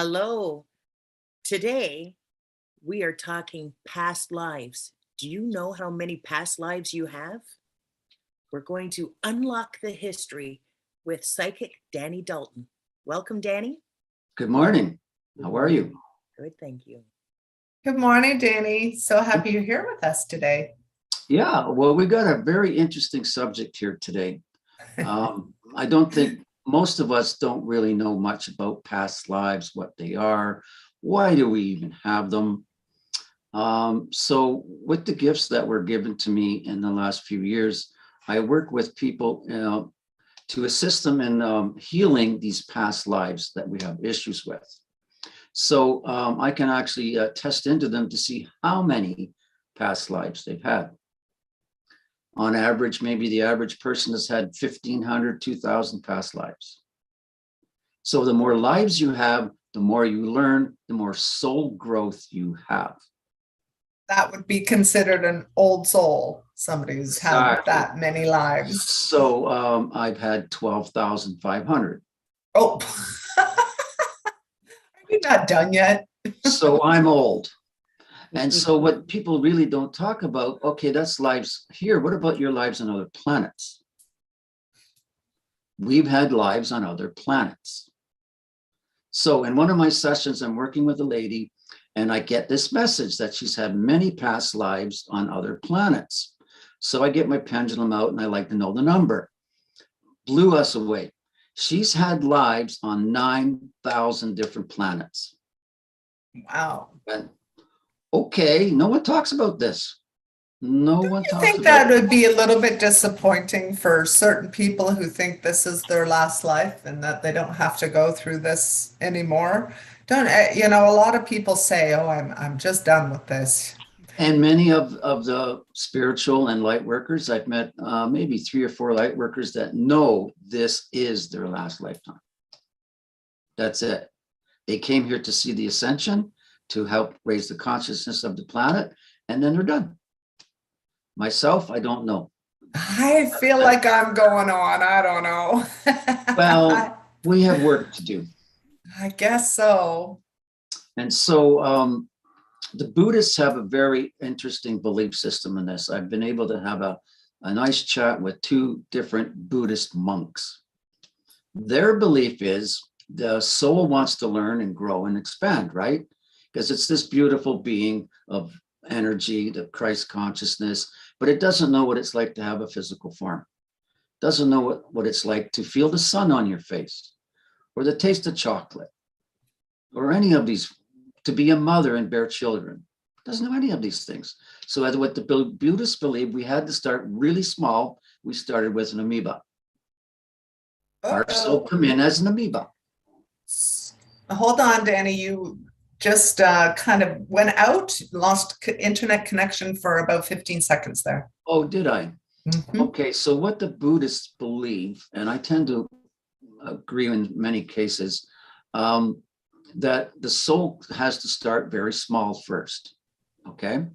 Hello. Today, we are talking past lives. Do you know how many past lives you have? We're going to unlock the history with psychic Danny Dalton. Welcome, Danny. Good morning. How are you? Good, thank you. Good morning, Danny. So happy you're here with us today. Yeah, well, we got a very interesting subject here today. I don't think most of us don't really know much about past lives, what they are, why do we even have them? So with the gifts that were given to me in the last few years, I work with people to assist them in healing these past lives that we have issues with. So I can actually test into them to see how many past lives they've had. On average, maybe the average person has had 1,500, 2,000 past lives. So the more lives you have, the more you learn, the more soul growth you have. That would be considered an old soul, somebody who's had that many lives. So I've had 12,500. Oh, are you not done yet? So I'm old. And so what people really don't talk about, okay, that's lives here. What about your lives on other planets? We've had lives on other planets. So in one of my sessions, I'm working with a lady and I get this message that she's had many past lives on other planets. So I get my pendulum out and I like to know the number. Blew us away. She's had lives on 9,000 different planets. Wow. And okay, no one talks about this. No one talks about it. I think that would be a little bit disappointing for certain people who think this is their last life and that they don't have to go through this anymore. A lot of people say, oh, I'm just done with this. And many of the spiritual and light workers, I've met maybe 3 or 4 light workers that know this is their last lifetime. That's it. They came here to see the ascension, to help raise the consciousness of the planet, and then they're done. Myself, I don't know. I feel like I'm going on. I don't know. Well, we have work to do. I guess so. And so the Buddhists have a very interesting belief system in this. I've been able to have a nice chat with 2 different Buddhist monks. Their belief is the soul wants to learn and grow and expand, right? Because it's this beautiful being of energy, the Christ consciousness, but it doesn't know what it's like to have a physical form. Doesn't know what it's like to feel the sun on your face or the taste of chocolate or any of these, to be a mother and bear children. Doesn't know any of these things. So as what the Buddhists believe, we had to start really small. We started with an amoeba. Our soul come in as an amoeba. Hold on, Danny. You just kind of went out, lost internet connection for about 15 seconds there. Oh, did I? Mm-hmm. Okay, so what the Buddhists believe, and I tend to agree in many cases, that the soul has to start very small first, okay?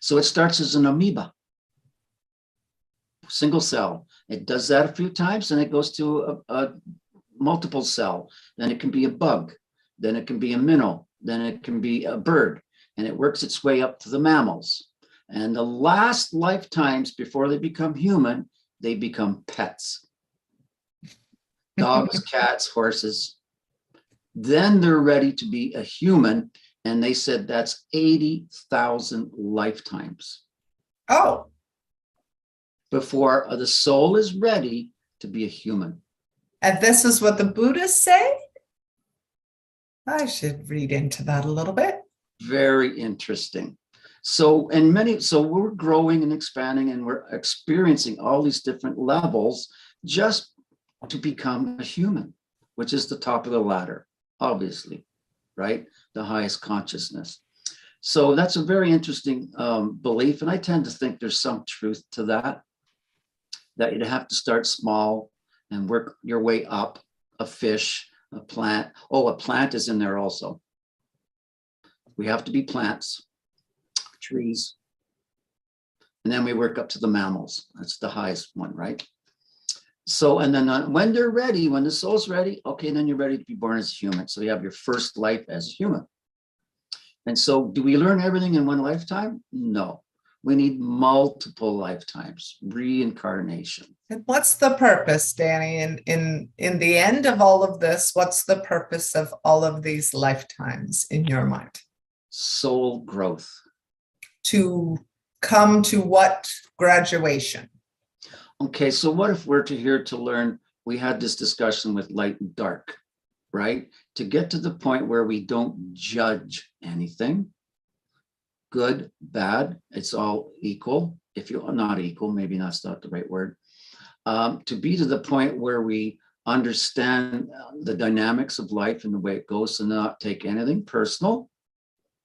So it starts as an amoeba, single cell. It does that a few times, and it goes to a multiple cell. Then it can be a bug, then it can be a minnow, then it can be a bird, and it works its way up to the mammals. And the last lifetimes before they become human, they become pets. Dogs, cats, horses. Then they're ready to be a human. And they said that's 80,000 lifetimes. Oh. Before the soul is ready to be a human. And this is what the Buddhists say? I should read into that a little bit. Very interesting. So we're growing and expanding and we're experiencing all these different levels just to become a human, which is the top of the ladder, obviously, right? The highest consciousness. So that's a very interesting belief. And I tend to think there's some truth to that you have to start small and work your way up. A fish, a plant. Oh, a plant is in there also. We have to be plants. Trees, and then we work up to the mammals. That's the highest one, right? So, and then when they're ready, when the soul's ready, okay, then you're ready to be born as a human. So you have your first life as a human. And so do we learn everything in one lifetime? No. We need multiple lifetimes, reincarnation. And what's the purpose, Danny? In the end of all of this, what's the purpose of all of these lifetimes in your mind? Soul growth. To come to what graduation? Okay, so what if we're here to learn, we had this discussion with light and dark, right? To get to the point where we don't judge anything, good, bad, it's all equal. If you're not equal, maybe that's not the right word. To be to the point where we understand the dynamics of life and the way it goes, and not take anything personal,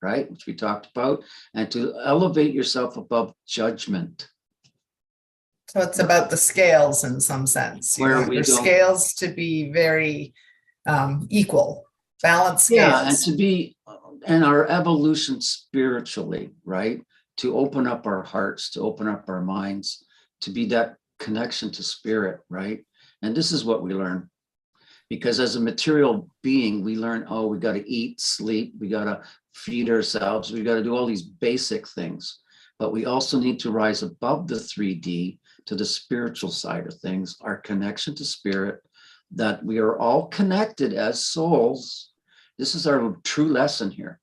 right? Which we talked about, and to elevate yourself above judgment. So it's about the scales in some sense. You want your scales to be very equal, balanced scales. Yeah, and to be in our evolution spiritually, right? To open up our hearts, to open up our minds, to be that connection to spirit, right? And this is what we learn. Because as a material being, we learn, oh, we got to eat, sleep, we got to feed ourselves, we got to do all these basic things. But we also need to rise above the 3D to the spiritual side of things, our connection to spirit, that we are all connected as souls. This is our true lesson here.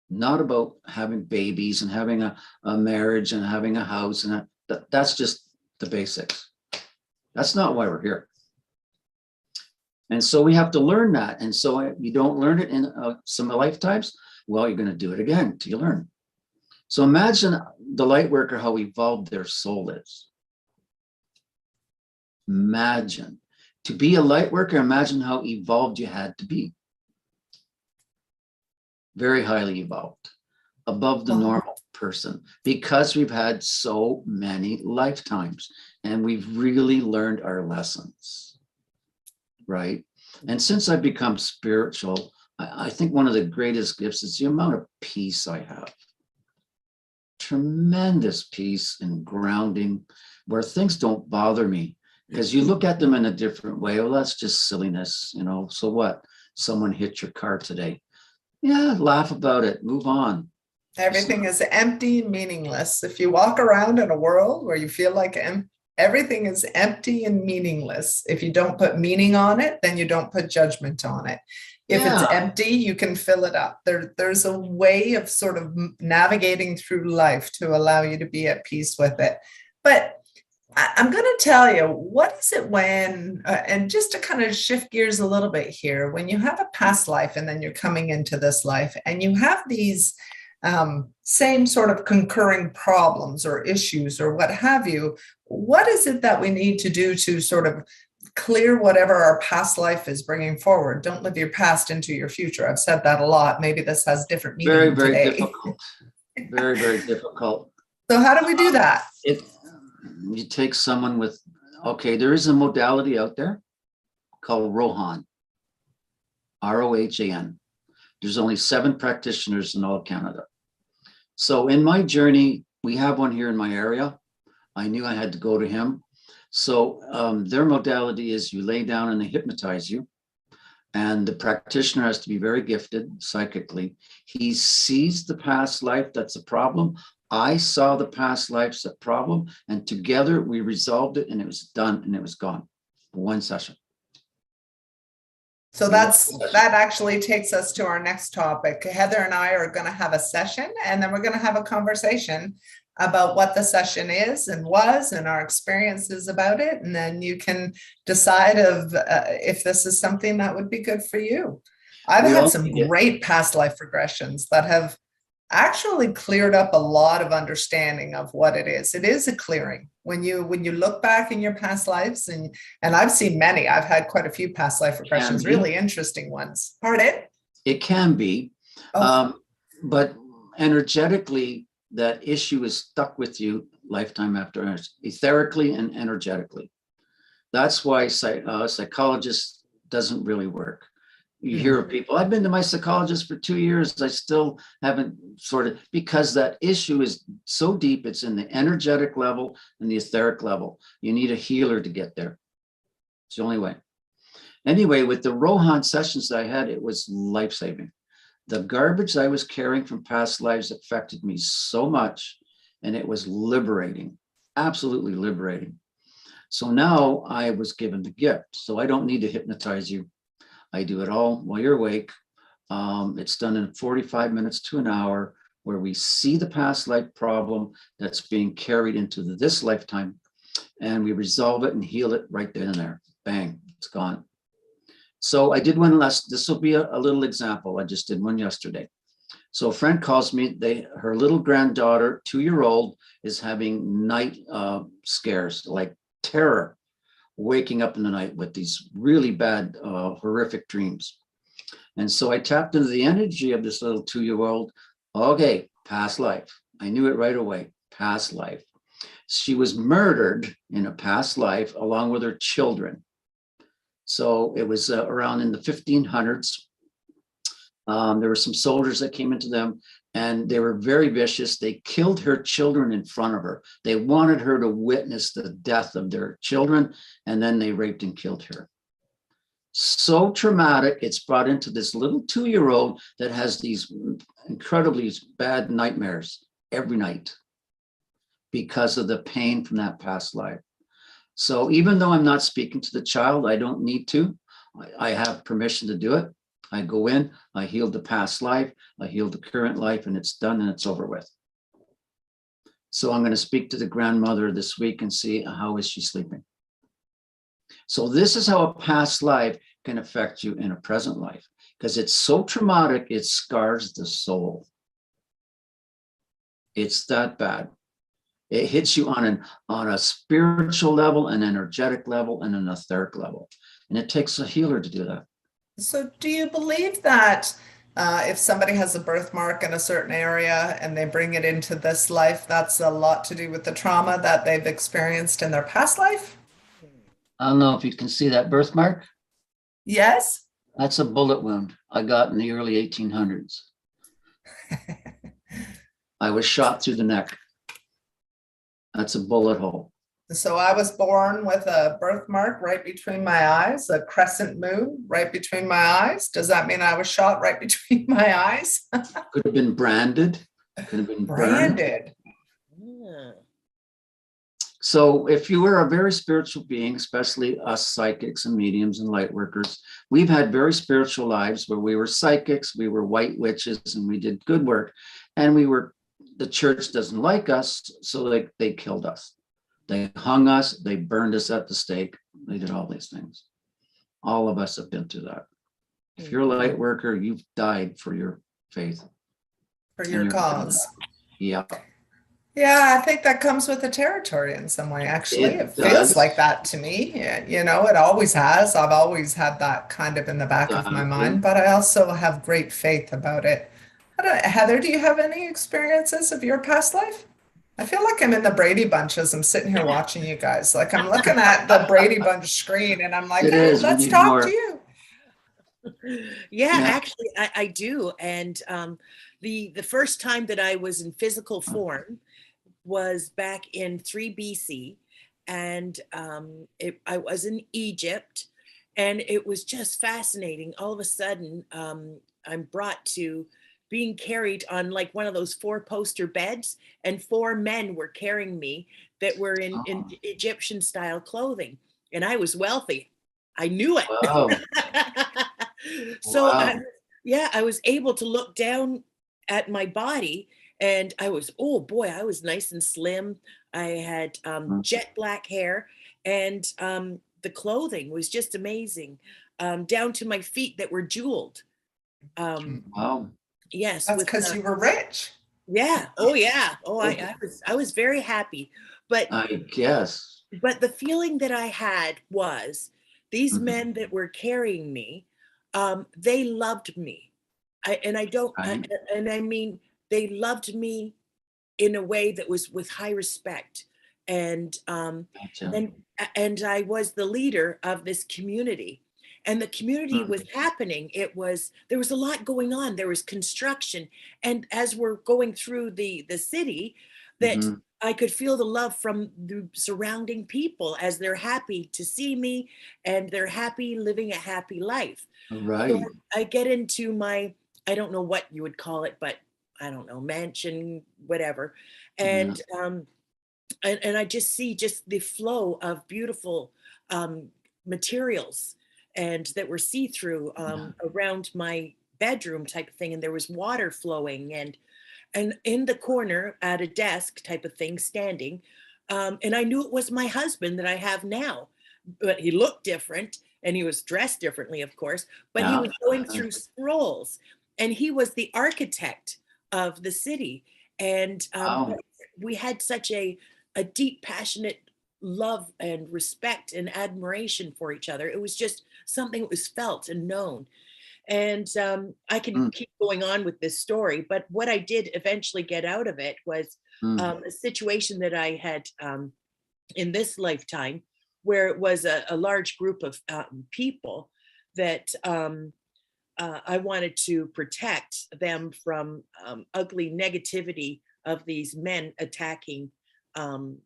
Not about having babies and having a marriage and having a house, and that's just the basics. That's not why we're here. And so we have to learn that. And so if you don't learn it in some lifetimes, well, you're going to do it again till you learn. So imagine the light worker, how evolved their soul is. Imagine. To be a light worker, imagine how evolved you had to be. Very highly evolved, above the normal person, because we've had so many lifetimes and we've really learned our lessons, right? And since I've become spiritual, I think one of the greatest gifts is the amount of peace I have. Tremendous peace and grounding, where things don't bother me, because you look at them in a different way. Oh, that's just silliness, you know, so what? Someone hit your car today. Yeah, laugh about it, move on. Everything is empty and meaningless. If you walk around in a world where you feel like everything is empty and meaningless, if you don't put meaning on it, then you don't put judgment on it. If it's empty, you can fill it up. There's a way of sort of navigating through life to allow you to be at peace with it. But I'm going to tell you, what is it when, and just to kind of shift gears a little bit here, when you have a past life and then you're coming into this life and you have these same sort of concurring problems or issues or what have you, what is it that we need to do to sort of clear whatever our past life is bringing forward? Don't live your past into your future. I've said that a lot. Maybe this has different meaning very, very today. difficult. Very, very difficult. So how do we do that? You take someone with, okay, there is a modality out there called Rohan, R-O-H-A-N. There's only 7 practitioners in all of Canada. So in my journey, we have one here in my area. I knew I had to go to him. So their modality is you lay down and they hypnotize you. And the practitioner has to be very gifted psychically. He sees the past life that's a problem. I saw the past life's a problem. And together we resolved it and it was done and it was gone. One session. So that actually takes us to our next topic. Heather and I are going to have a session, and then we're going to have a conversation about what the session is and was and our experiences about it. And then you can decide if this is something that would be good for you. I've had some great past life regressions that have actually cleared up a lot of understanding of what it is. It is a clearing. When you look back in your past lives, and I've seen many, I've had quite a few past life regressions, really interesting ones. Pardon? It can be, but energetically, that issue is stuck with you lifetime after, etherically and energetically. That's why psychologist doesn't really work. You hear of people, I've been to my psychologist for 2 years. I still haven't because that issue is so deep. It's in the energetic level and the etheric level. You need a healer to get there. It's the only way. Anyway, with the Rohan sessions that I had, it was life-saving. The garbage I was carrying from past lives affected me so much, and it was liberating, absolutely liberating. So now I was given the gift. So I don't need to hypnotize you. I do it all while you're awake. It's done in 45 minutes to an hour, where we see the past life problem that's being carried into this lifetime, and we resolve it and heal it right then and there. Bang, it's gone. So I did one last, this will be a little example. I just did one yesterday. So a friend calls me, her little granddaughter, 2-year-old, is having night scares, like terror, waking up in the night with these really bad, horrific dreams. And so I tapped into the energy of this little 2-year-old. Okay, past life. I knew it right away, past life. She was murdered in a past life along with her children. So it was around in the 1500s. There were some soldiers that came into them, and they were very vicious. They killed her children in front of her. They wanted her to witness the death of their children, and then they raped and killed her. So traumatic, it's brought into this little 2-year-old that has these incredibly bad nightmares every night because of the pain from that past life. So even though I'm not speaking to the child, I don't need to. I have permission to do it. I go in, I heal the past life, I heal the current life, and it's done and it's over with. So I'm going to speak to the grandmother this week and see how is she sleeping. So this is how a past life can affect you in a present life, because it's so traumatic, it scars the soul. It's that bad. It hits you on a spiritual level, an energetic level, and an etheric level. And it takes a healer to do that. So do you believe that if somebody has a birthmark in a certain area and they bring it into this life, that's a lot to do with the trauma that they've experienced in their past life? I don't know if you can see that birthmark. Yes. That's a bullet wound I got in the early 1800s. I was shot through the neck. That's a bullet hole. So I was born with a birthmark right between my eyes, a crescent moon right between my eyes. Does that mean I was shot right between my eyes? Could have been branded. Could have been burned. Branded. Yeah. So if you were a very spiritual being, especially us psychics and mediums and light workers, we've had very spiritual lives where we were psychics, we were white witches, and we did good work. And the church doesn't like us, so they killed us. They hung us, they burned us at the stake. They did all these things. All of us have been through that. If you're a light worker, you've died for your faith. For your cause. Yeah. Yeah, I think that comes with the territory in some way, actually. It feels does. like that to me. You know, it always has. I've always had that kind of in the back of my mind, but I also have great faith about it. Heather, do you have any experiences of your past life? I feel like I'm in the Brady Bunch as I'm sitting here watching you guys. Like I'm looking at the Brady Bunch screen and I'm like, hey, let's talk to you. Yeah, actually, I do. And the first time that I was in physical form was back in 3 BC. And I was in Egypt. And it was just fascinating. All of a sudden, I'm brought to being carried on like one of those 4-poster beds, and 4 men were carrying me that were in Egyptian style clothing. And I was wealthy. I knew it. Wow. So I was able to look down at my body, and I was, oh boy, I was nice and slim. I had jet black hair, and the clothing was just amazing, down to my feet that were jeweled. Wow. Yes. That's because you were rich. Yeah. Oh yeah. Oh, I was very happy. But I guess. But the feeling that I had was these men that were carrying me, they loved me. I mean, they loved me in a way that was with high respect. And Gotcha. and I was the leader of this community. and the community Mm. was happening. There was a lot going on. There was construction. And as we're going through the city, that Mhm. I could feel the love from the surrounding people as they're happy to see me and they're happy living a happy life. So Right. I get into my, I don't know what you would call it, but I don't know, mansion, whatever. Yeah. And I just see just the flow of beautiful um, materials and that were see-through Yeah. around my bedroom type of thing. And there was water flowing and in the corner at a desk type of thing standing. And I knew it was my husband that I have now, but he looked different and he was dressed differently, of course, but he Yeah. was going through scrolls and he was the architect of the city. And Wow. we had such a deep, passionate love and respect and admiration for each other. It was just something that was felt and known. And I can Mm, keep going on with this story, but what I did eventually get out of it was mm, a situation that I had in this lifetime, where it was a large group of people that I wanted to protect them from ugly negativity of these men attacking um,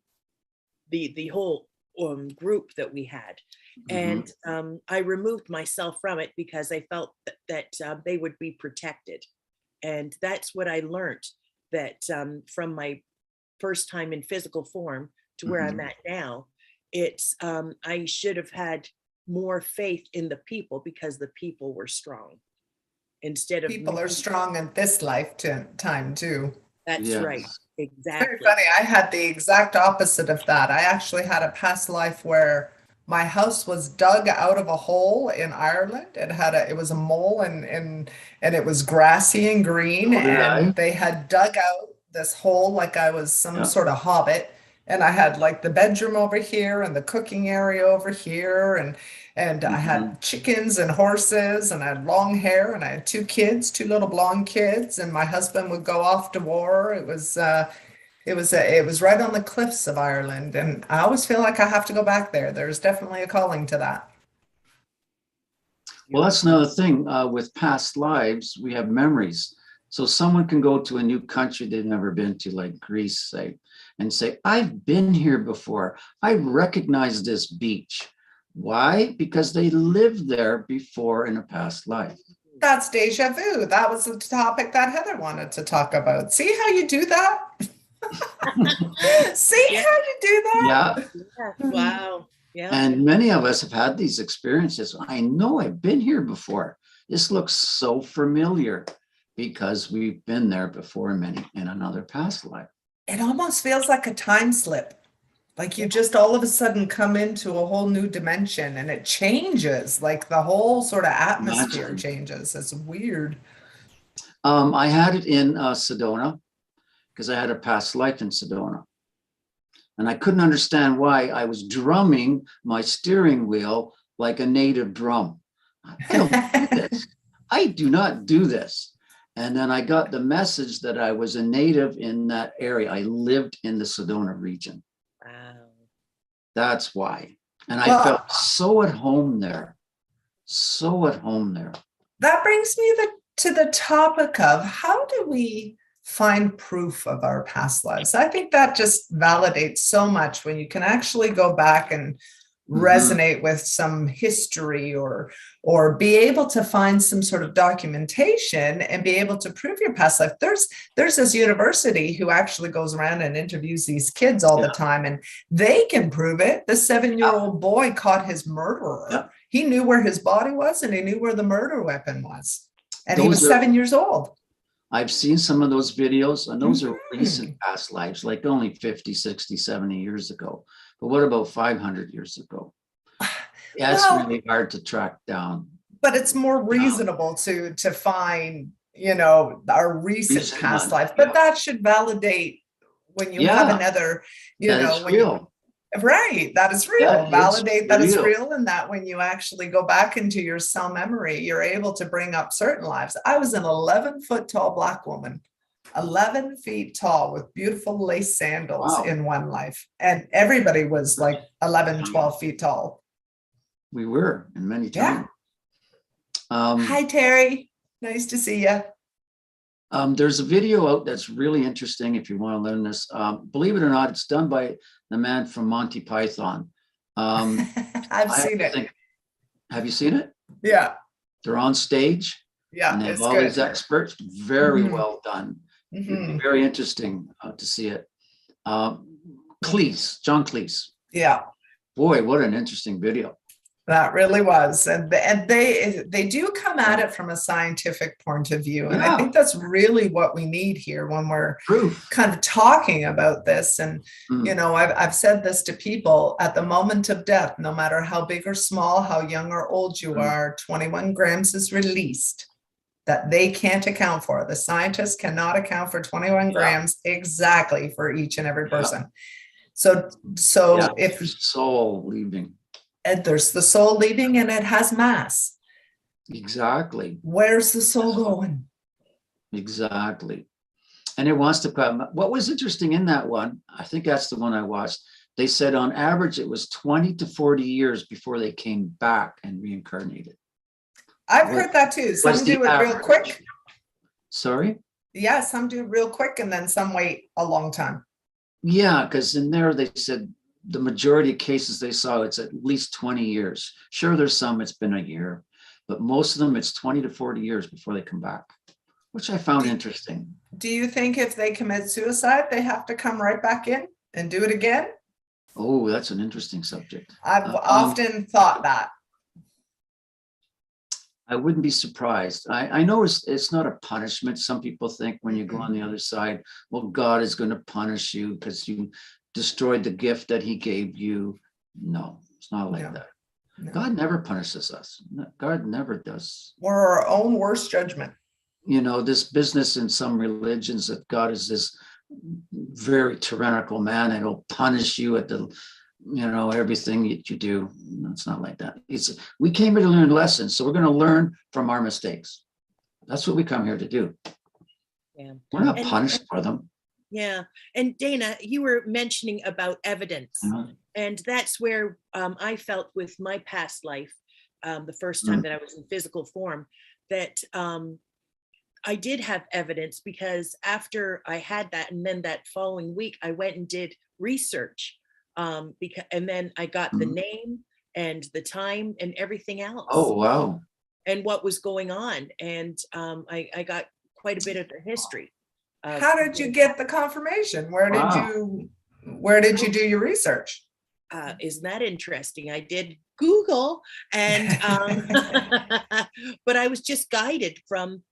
the whole group that we had. mhm. And I removed myself from it because I felt that they would be protected. And that's what I learned, that from my first time in physical form to where I'm Mhm. at now, it's I should have had more faith in the people because the people were strong instead of People me. are strong in this lifetime too. That's right. Yes. It's very Exactly. funny. I had the exact opposite of that. I actually had a past life where my house was dug out of a hole in Ireland. It was a mole and it was grassy and green, So did I. and they had dug out this hole like I was some Yeah. sort of hobbit. And I had like the bedroom over here and the cooking area over here, and I Mhm. had chickens and horses, and I had long hair, and I had two kids, two little blonde kids, and my husband would go off to war. It was right on the cliffs of Ireland, and I always feel like I have to go back there. There's definitely a calling to that. Well, that's another thing. With past lives, we have memories. So someone can go to a new country they've never been to, like Greece, say, and say, I've been here before. I recognize this beach. Why? Because they lived there before in a past life. That's deja vu. That was the topic that Heather wanted to talk about. See how you do that? See Yeah. how you do Yeah. Yeah. that? Wow. Yeah. And many of us have had these experiences. I know I've been here before. This looks so familiar because we've been there before in another past life. It almost feels like a time slip. Like you just all of a sudden come into a whole new dimension and it changes, like the whole sort of atmosphere Imagine. changes. It's weird. I had it in Sedona because I had a past life in Sedona. And I couldn't understand why I was drumming my steering wheel like a native drum. I don't do this. I do not do this. And then I got the message that I was a native in that area. I lived in the Sedona region. Wow. That's why. And I Well, felt so at home there. So at home there. that brings me to the topic of how do we find proof of our past lives? I think that just validates so much when you can actually go back and Mhm. resonate with some history or be able to find some sort of documentation and be able to prove your past life. There's this university who actually goes around and interviews these kids all the Yeah. time, and they can prove it. The 7-year-old boy caught his murderer. Yeah. He knew where his body was and he knew where the murder weapon was. And he Those was are, 7 years old. I've seen some of those videos, and those are Mhm. recent past lives, like only 50, 60, 70 years ago. But what about 500 years ago? That's Well, really hard to track down. but it's more reasonable to find, our recent Recent past ones. life. Yeah. But that should validate when you have Yeah, another, that is when you, real. right, that is real. That is Validate that it's real. real, and that when you actually go back into your cell memory, you're able to bring up certain lives. I was an 11-foot tall Black woman, 11 feet tall with beautiful lace sandals Wow. in one life. And everybody was like 11, Wow. 12 feet tall. We were in many Yeah. times. Hi, Terry. Nice to see you. There's a video out that's really interesting if you want to learn this. Believe it or not, it's done by the man from Monty Python. I've I have seen to it. think, have you seen it? Yeah. They're on stage Yeah. and they have It's all good. these experts. Very Mhm. well done. It'd be Mhm. very interesting to see it. Cleese, John Cleese. Yeah. Boy, what an interesting video. That really was. And they do come at it from a scientific point of view. And I Yeah, think that's really what we need here when we're proof. kind of talking about this. And, Mm, I've said this to people at the moment of death, no matter how big or small, how young or old you are, 21 grams is released that they can't account for. The scientists cannot account for 21 yeah, grams exactly for each and every yeah, person. So yeah. if Your soul leaving. and there's the soul leaving and it has mass. Exactly. Where's the soul going? Exactly. And it wants to come. What was interesting in that one, I think that's the one I watched. They said on average it was 20 to 40 years before they came back and reincarnated. I've What heard that too. was Some the do it real average? quick. Sorry? Yeah, some do it real quick and then some wait a long time. Yeah, because in there they said the majority of cases they saw, it's at least 20 years. Sure, there's some it's been a year, but most of them it's 20 to 40 years before they come back, which I found interesting. Do you think if they commit suicide, they have to come right back in and do it again? Oh, that's an interesting subject. I've often thought that. I wouldn't be surprised. I know it's not a punishment. Some people think when you go on the other side, well, God is going to punish you because you destroyed the gift that he gave you. No, it's not like No, that. no. God never punishes us. God never does. We're our own worst judgment. This business in some religions that God is this very tyrannical man and he'll punish you at the everything that you do. It's not like that. We came here to learn lessons, so we're going to learn from our mistakes. That's what we come here to do. Yeah. We're not punished for them. Yeah. And Dana, you were mentioning about evidence. And that's where I felt with my past life, the first time that I was in physical form, that I did have evidence, because after I had that, and then that following week, I went and did research, and then I got the name and the time and everything else. Oh, wow. And what was going on. And I got quite a bit of the history. How did you get the confirmation? Where did you do your research? Isn't that interesting? I did Google, and but I was just guided from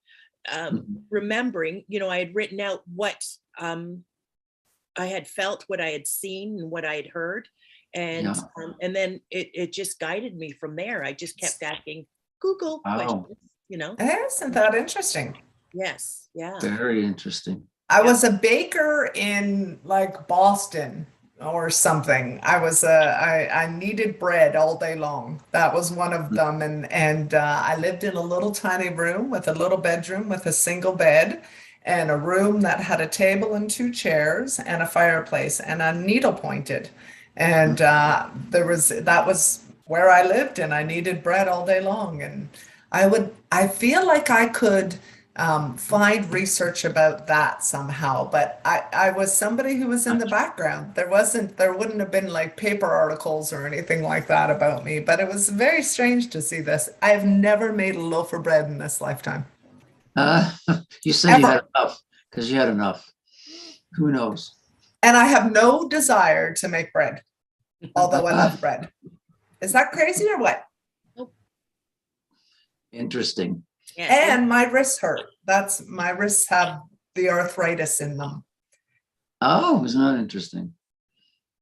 remembering, I had written out what I had felt, what I had seen, and what I had heard. And then it just guided me from there. I just kept asking Google questions, Isn't that interesting? Yes. Yeah. Very interesting. I was a baker in like Boston or something. I needed bread all day long. That was one of them. And I lived in a little tiny room with a little bedroom with a single bed, and a room that had a table and 2 chairs and a fireplace and a needle pointed. And that was where I lived, and I needed bread all day long. And I feel like I could find research about that somehow, but I was somebody who was in the background. There wouldn't have been like paper articles or anything like that about me, but it was very strange to see this. I've never made a loaf of bread in this lifetime. You said you had enough, because you had enough. Who knows? And I have no desire to make bread, although I love bread. Is that crazy or what? Interesting. Yeah. And my wrists hurt. My wrists have the arthritis in them. Oh, isn't that interesting?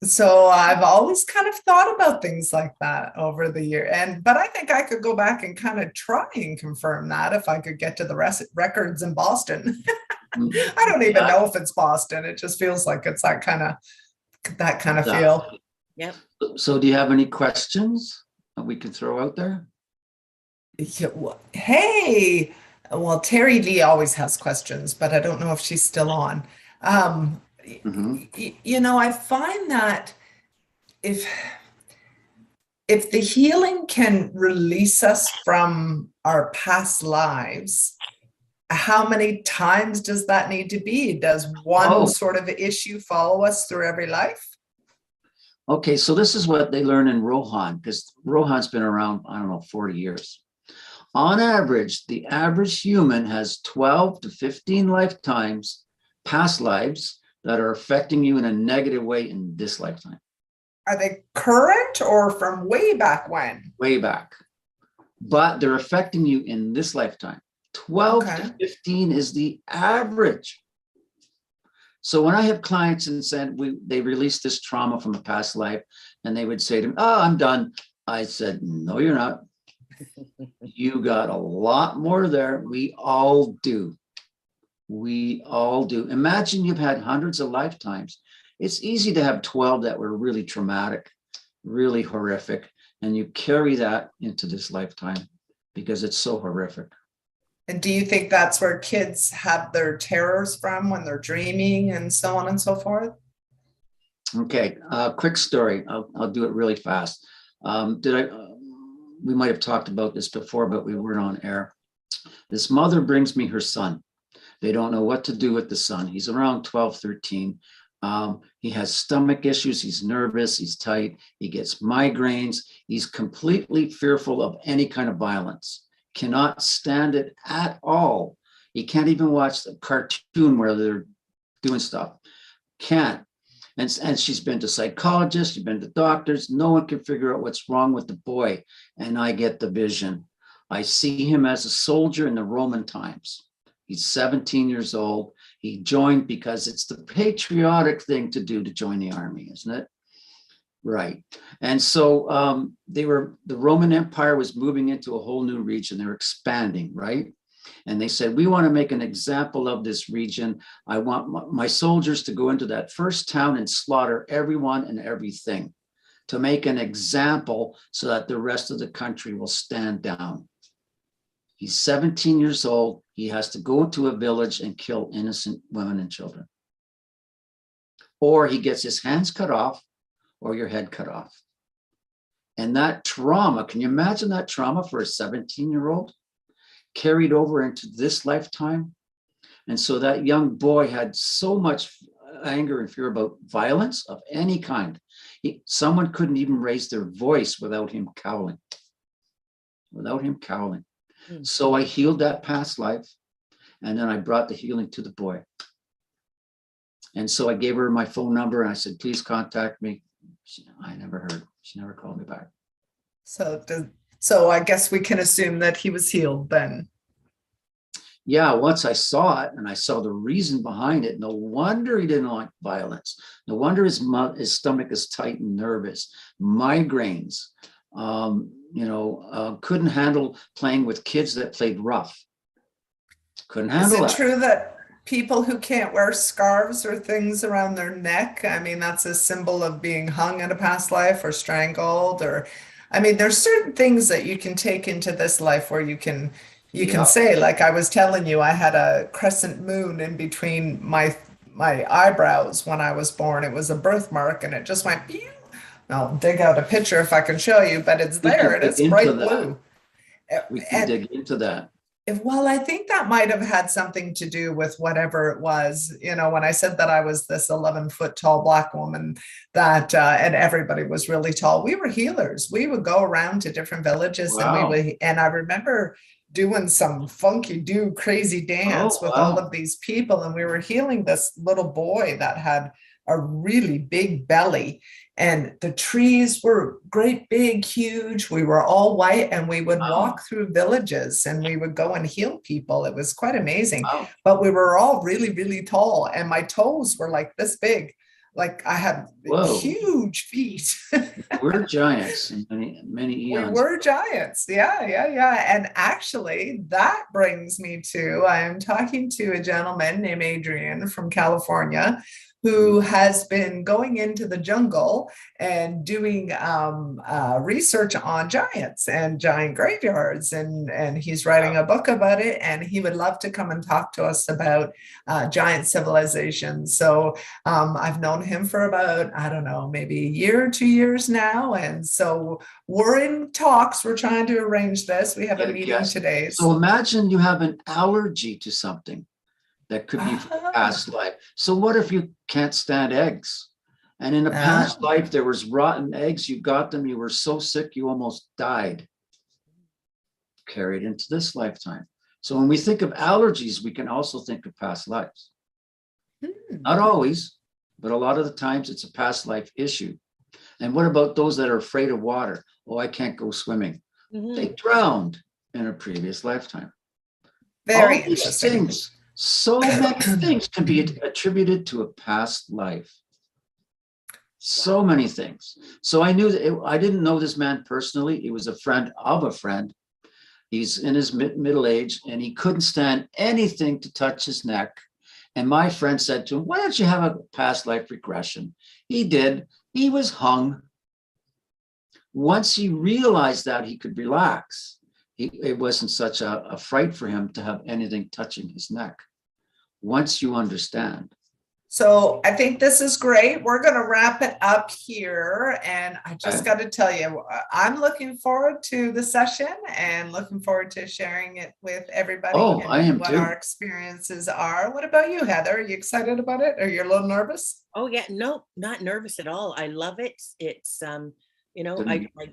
So I've always kind of thought about things like that over the year. But I think I could go back and kind of try and confirm that if I could get to the records in Boston. I don't even know if it's Boston. It just feels like it's that kind of feel. Yep. So do you have any questions that we can throw out there? Hey, well, Terry Lee always has questions, but I don't know if she's still on. I find that if if the healing can release us from our past lives, how many times does that need to be? Does one sort of issue follow us through every life? Okay, so this is what they learn in Rohan, because Rohan's been around, I don't know, 40 years. On average, the average human has 12 to 15 lifetimes, past lives, that are affecting you in a negative way in this lifetime. Are they current or from way back when? Way back. But they're affecting you in this lifetime. 12 to 15 is the average. So when I have clients and said they release this trauma from a past life, and they would say to me, "Oh, I'm done." I said, "No, you're not. You got a lot more there. We all do. We all do. Imagine you've had hundreds of lifetimes. It's easy to have 12 that were really traumatic, really horrific, and you carry that into this lifetime because it's so horrific." And do you think that's where kids have their terrors from when they're dreaming and so on and so forth? Okay, quick story. I'll do it really fast. We might have talked about this before, but we weren't on air. This mother brings me her son. They don't know what to do with the son. He's around 12, 13. He has stomach issues. He's nervous. He's tight. He gets migraines. He's completely fearful of any kind of violence. Cannot stand it at all. He can't even watch the cartoon where they're doing stuff. Can't. And she's been to psychologists, she's been to doctors. No one can figure out what's wrong with the boy. And I get the vision. I see him as a soldier in the Roman times. He's 17 years old. He joined because it's the patriotic thing to do, to join the army, isn't it? Right. And so the Roman Empire was moving into a whole new region. They're expanding, right? And they said, "We want to make an example of this region. I want my soldiers to go into that first town and slaughter everyone and everything, to make an example so that the rest of the country will stand down." He's 17 years old. He has to go into a village and kill innocent women and children. Or he gets his hands cut off or your head cut off. And that trauma, can you imagine that trauma for a 17-year-old? Carried over into this lifetime. And so that young boy had so much anger and fear about violence of any kind. Someone couldn't even raise their voice without him cowling. Without him cowling. So I healed that past life, and then I brought the healing to the boy. And so I gave her my phone number and I said, "Please contact me." I never heard. She never called me back. So I guess we can assume that he was healed then. Yeah, once I saw it and I saw the reason behind it, no wonder he didn't like violence. No wonder his stomach is tight and nervous. Migraines. Couldn't handle playing with kids that played rough. Couldn't handle that. Is it true that people who can't wear scarves or things around their neck, I mean, that's a symbol of being hung in a past life or strangled, or, I mean, there's certain things that you can take into this life where you can say, like I was telling you, I had a crescent moon in between my eyebrows when I was born. It was a birthmark and it just went pew. I'll dig out a picture if I can show you, but it's there and it's bright blue. We can dig into that. Well, I think that might have had something to do with whatever it was. When I said that I was this 11-foot tall Black woman and everybody was really tall, we were healers. We would go around to different villages. Wow. And I remember doing some funky crazy dance with all of these people. And we were healing this little boy that had a really big belly. And the trees were great, big, huge. We were all white and we would walk through villages and we would go and heal people. It was quite amazing. Wow. But we were all really, really tall. And my toes were like this big. Like I had huge feet. We're giants in many eons. We were giants. Yeah. And actually, that brings me to, I am talking to a gentleman named Adrian from California, who has been going into the jungle and doing research on giants and giant graveyards, and he's writing a book about it, and he would love to come and talk to us about giant civilizations. So I've known him for about, I don't know, maybe a year or 2 years now, and so we're in talks. We're trying to arrange this. We have a meeting today. So imagine you have an allergy to something that could be from a past life. So what if you can't stand eggs? And in a past life, there was rotten eggs. You got them. You were so sick, you almost died. Carried into this lifetime. So when we think of allergies, we can also think of past lives. Not always, but a lot of the times it's a past life issue. And what about those that are afraid of water? Oh, I can't go swimming. They drowned in a previous lifetime. Very All these interesting. things, so many things can be attributed to a past life. So many things. So I knew that I didn't know this man personally. He was a friend of a friend. He's in his middle age, and he couldn't stand anything to touch his neck. And my friend said to him, why don't you have a past life regression? He did. He was hung. Once he realized that, he could relax. It wasn't such a fright for him to have anything touching his neck. Once you understand. So I think this is great. We're going to wrap it up here. And I just got to tell you, I'm looking forward to the session and looking forward to sharing it with everybody. Oh, I am what too. our experiences are. What about you, Heather? Are you excited about it? Or you're a little nervous? Oh yeah, no, not nervous at all. I love it. It's you know,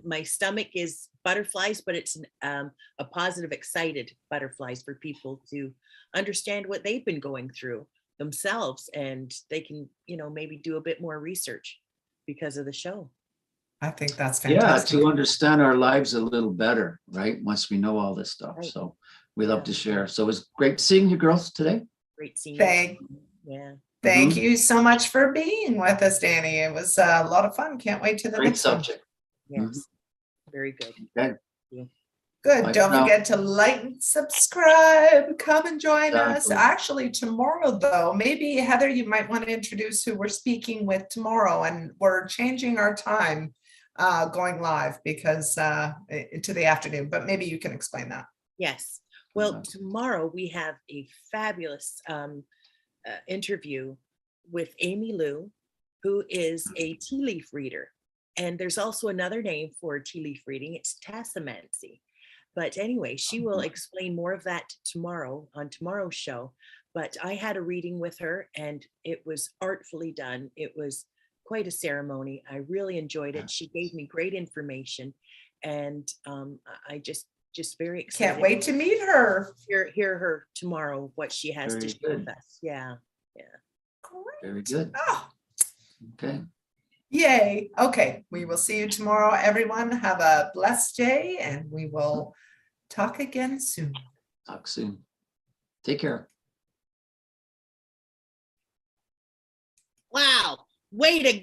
my stomach is butterflies, but it's a positive, excited butterflies for people to understand what they've been going through themselves, and they can, you know, maybe do a bit more research because of the show. I think that's fantastic. Yeah, to understand our lives a little better, right? Once we know all this stuff. Right. So we love to share. So it was great seeing you girls today. Great seeing you. Yeah. Thank you so much for being with us, Danny. It was a lot of fun. Can't wait to the next subject. Yes. Very good. Okay. Good. Bye Don't now. forget to like and subscribe. Come and join us. Actually, tomorrow, though, maybe Heather, you might want to introduce who we're speaking with tomorrow. And we're changing our time going live because to the afternoon, but maybe you can explain that. Yes. Well, tomorrow we have a fabulous interview with Amy Lou, who is a tea leaf reader. And there's also another name for tea leaf reading. It's tassomancy. But anyway, she will explain more of that tomorrow on tomorrow's show. But I had a reading with her and it was artfully done. It was quite a ceremony. I really enjoyed it. She gave me great information, and I just very excited. Can't wait to meet her. Hear her tomorrow, what she has to share with us. Yeah. Great. Very good. Oh. Okay. Yay. Okay. We will see you tomorrow, everyone. Have a blessed day, and we will talk again soon. Talk soon. Take care. Wow. Way to